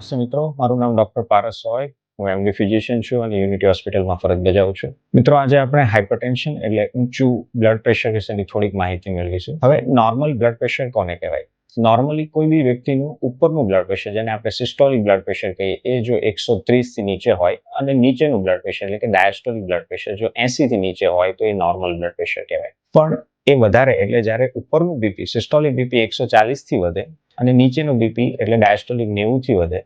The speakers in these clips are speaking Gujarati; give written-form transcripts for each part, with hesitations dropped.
મિત્રો, મારું નામ ડોક્ટર પારસ હોય. હું એમડી ફિઝિશિયન છું અને યુનિટી હોસ્પિટલમાં ફરજ બજાવું છું. મિત્રો, આજે આપણે હાઇપરટેન્શન એટલે ઊંચું બ્લડ પ્રેશર વિશેની થોડીક માહિતી મેળવીશું. હવે નોર્મલ બ્લડ પ્રેશર કોને કહેવાય? નોર્મલી કોઈ બી વ્યક્તિનું ઉપરનું બ્લડ પ્રેશર, જેને આપણે સિસ્ટોલિક બ્લડ પ્રેશર કહીએ, એ જો 130 થી નીચે હોય અને નીચેનું બ્લડ પ્રેશર એટલે કે ડાયસ્ટોલિક બ્લડ પ્રેશર જો 80 થી નીચે હોય તો એ નોર્મલ બ્લડ પ્રેશર કહેવાય. પણ એ વધારે એટલે જ્યારે ઉપરનું બીપી સિસ્ટોલિક બીપી 140 થી વધે અને નીચેનું બીપી એટલે ડાયસ્ટોલિક 90 થી વધે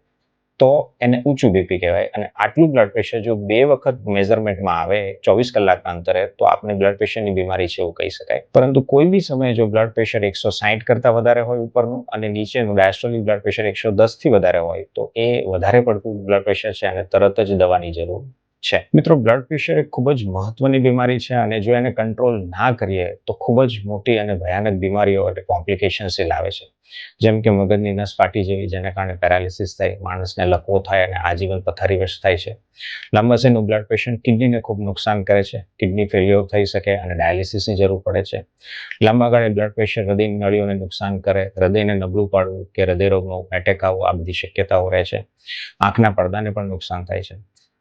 તો એને ઊંચું બીપી કહેવાય. અને આટલું બ્લડ પ્રેશર જો 2 વખત મેઝરમેન્ટમાં આવે 24 કલાકના અંતરે તો આપણે બ્લડ પ્રેશરની બીમારી છે એવું કહી શકાય. પરંતુ કોઈ બી સમયે જો બ્લડ પ્રેશર 160 કરતા વધારે હોય ઉપરનું અને નીચેનું ડાયસ્ટોલિક બ્લડ પ્રેશર 110 થી વધારે હોય તો એ વધારે પડતું બ્લડ પ્રેશર છે અને તરત જ દવાની જરૂર છે. મિત્રો, બ્લડ પ્રેશર એ ખૂબ જ મહત્વની બીમારી છે અને જો એને કંટ્રોલ ના કરીએ તો ખૂબ જ મોટી અને ભયાનક બીમારીઓ એટલે કોમ્પ્લિકેશન્સ એ લાવે છે. જેમ કે મગજની નસ ફાટી જવી, જેના કારણે પેરાલિસિસ થાય, માણસને લકવો થાય અને આજીવન પથારીવશ થાય છે. લાંબા સમયનું બ્લડ પ્રેશર કિડનીને ખૂબ નુકસાન કરે છે. કિડની ફેલ્યોર થઈ શકે અને ડાયાલિસિસની જરૂર પડે છે. લાંબા ગાળે બ્લડ પ્રેશર હૃદયની નળીઓને નુકસાન કરે, હૃદયને નબળું પાડવું કે હૃદયરોગનો એટેક આવવો, આ બધી શક્યતાઓ રહે છે. આંખના પડદાને પણ નુકસાન થાય છે.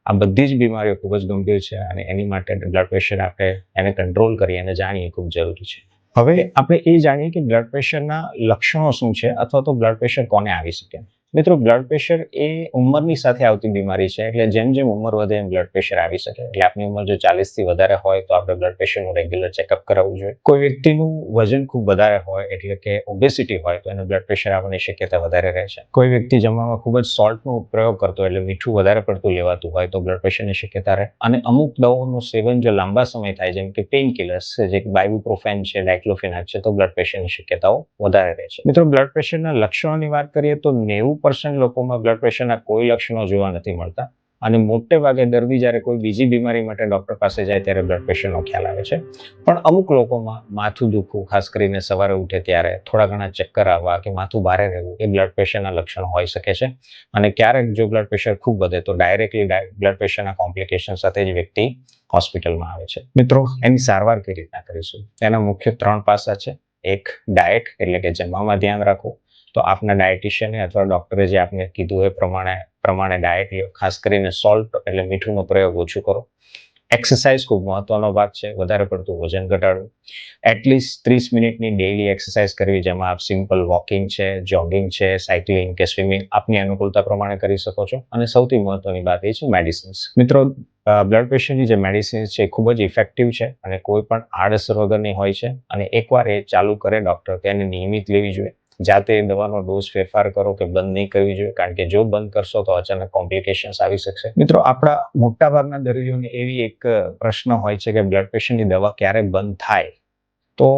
આ બધી જ બીમારીઓ ખૂબ જ ગંભીર છે અને એની માટે બ્લડ પ્રેશર આપણે એને કંટ્રોલ કરીએ અને જાણીએ ખૂબ જરૂરી છે. હવે આપણે એ જાણીએ કે બ્લડ પ્રેશરના લક્ષણો શું છે અથવા તો બ્લડ પ્રેશર કોને આવી શકે. મિત્રો, બ્લડ પ્રેશર એ ઉંમરની સાથે આવતી બીમારી છે. એટલે જેમ જેમ ઉંમર વધે એમ બ્લડ પ્રેશર આવી શકે. એટલે આપની ઉંમર જો 40 થી વધારે હોય તો આપણે બ્લડ પ્રેશરનું રેગ્યુલર ચેકઅપ કરાવવું જોઈએ. કોઈ વ્યક્તિનું વજન ખૂબ વધારે હોય એટલે કે ઓબેસિટી હોય તો એનું બ્લડ પ્રેશર આવવાની શક્યતા વધારે રહે છે. કોઈ વ્યક્તિ જમવામાં ખૂબ જ સોલ્ટનો પ્રયોગ કરતો એટલે મીઠું વધારે પડતું લેવાતું હોય તો બ્લડ પ્રેશરની શક્યતા રહે. અને અમુક દવાઓનું સેવન જો લાંબા સમય થાય, જેમ કે પેઇન કિલર્સ છે, જે બાઇબુપ્રોફેન છે, ડાયક્લોફેનાક છે, તો બ્લડ પ્રેશરની શક્યતાઓ વધારે રહે છે. મિત્રો, બ્લડ પ્રેશરના લક્ષણોની વાત કરીએ તો 90% લોકોમાં બ્લડ પ્રેશરના કોઈ લક્ષણો જોવા નથી મળતા અને મોટે ભાગે દર્દી જ્યારે કોઈ બીજી બીમારી માટે ડોક્ટર પાસે જાય ત્યારે બ્લડ પ્રેશરનો ખ્યાલ આવે છે. પણ અમુક લોકોમાં માથું દુખવું, ખાસ કરીને સવારે ઉઠે ત્યારે થોડા ઘણા ચક્કર આવવા કે માથું ભારે રહેવું એ બ્લડ પ્રેશરના લક્ષણો હોઈ શકે છે. અને ક્યારેક જો બ્લડ પ્રેશર ખૂબ વધે તો ડાયરેક્ટલી બ્લડ પ્રેશરના કોમ્પ્લિકેશન સાથે જ વ્યક્તિ હોસ્પિટલમાં આવે છે. મિત્રો, એની સારવાર કઈ રીતના કરીશું? એના મુખ્ય 3 પાસા છે. એક, ડાયટ એટલે કે જમવામાં ધ્યાન રાખવું. તો આપના ડાયટિશિયને અથવા ડોક્ટરે જે આપને કીધું એ પ્રમાણે ડાયટ લો. ખાસ કરીને સોલ્ટ એટલે મીઠુંનો પ્રયોગ ઓછું કરો. એક્સરસાઇઝ ખૂબ મહત્વનો ભાગ છે. વધારે પડતું વજન ઘટાડવું. એટલીસ્ટ 30 મિનિટની ડેઇલી એક્સરસાઇઝ કરવી, જેમાં આપ સિમ્પલ વોકિંગ છે, જોગિંગ છે, સાયકલિંગ કે સ્વિમિંગ આપની અનુકૂળતા પ્રમાણે કરી શકો છો. અને સૌથી મહત્વની વાત એ છે મેડિસિન્સ. મિત્રો, બ્લડ પ્રેશરની જે મેડિસિન્સ છે એ ખૂબ જ ઇફેક્ટિવ છે અને કોઈ પણ આડઅસર વગરની હોય છે. અને એકવાર એ ચાલુ કરે ડોક્ટર તો એને નિયમિત લેવી જોઈએ. જાતે દવાનો ડોઝ ફેરફાર કરો કે બંધ નહીં કરવી જોઈએ, કારણ કે જો બંધ કરશો તો અચાનક કોમ્પ્લિકેશન્સ આવી શકશે. મિત્રો, આપણા મોટાભાગના દર્દીઓને એવી એક પ્રશ્ન હોય છે કે બ્લડ પ્રેશરની દવા ક્યારે બંધ થાય? તો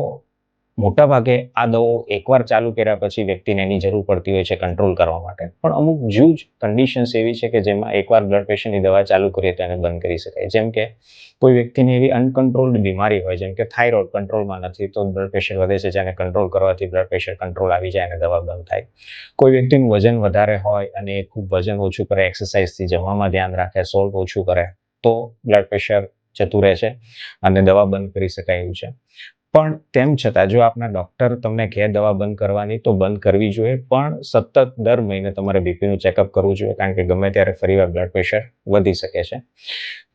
મોટાભાગે આ દવાઓ એકવાર ચાલુ કર્યા પછી વ્યક્તિને એની જરૂર પડતી હોય છે કંટ્રોલ કરવા માટે. પણ અમુક જૂજ કન્ડિશન્સ એવી છે કે જેમાં એકવાર બ્લડ પ્રેશરની દવા ચાલુ કરીએ તો એને બંધ કરી શકાય. જેમ કે કોઈ વ્યક્તિને એવી અનકન્ટ્રોલ્ડ બીમારી હોય, જેમ કે થાઇરોઇડ કંટ્રોલમાં નથી તો બ્લડ પ્રેશર વધે છે, જેને કંટ્રોલ કરવાથી બ્લડ પ્રેશર કંટ્રોલ આવી જાય અને દવા બંધ થાય. કોઈ વ્યક્તિનું વજન વધારે હોય અને એ ખૂબ વજન ઓછું કરે, એક્સરસાઇઝથી જમવામાં ધ્યાન રાખે, સોલ્ટ ઓછું કરે તો બ્લડ પ્રેશર જતું રહે છે અને દવા બંધ કરી શકાય એવું છે. પણ તેમ છતાં જો આપના ડોક્ટર તમને કહે દવા બંધ કરવાની તો બંધ કરવી જોઈએ. પણ સતત દર મહિને તમારે બીપીનું ચેકઅપ કરવું જોઈએ, કારણ કે ગમે ત્યારે ફરીવાર બ્લડ પ્રેશર વધી શકે છે.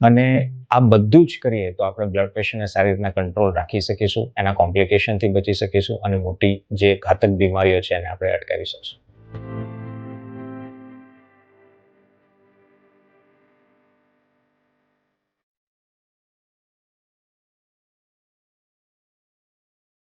અને આ બધું જ કરીએ તો આપણે બ્લડ પ્રેશરને સારી રીતના કંટ્રોલ રાખી શકીશું, એના કોમ્પ્લિકેશનથી બચી શકીશું અને મોટી જે ઘાતક બીમારીઓ છે એને આપણે અટકાવી શકીશું.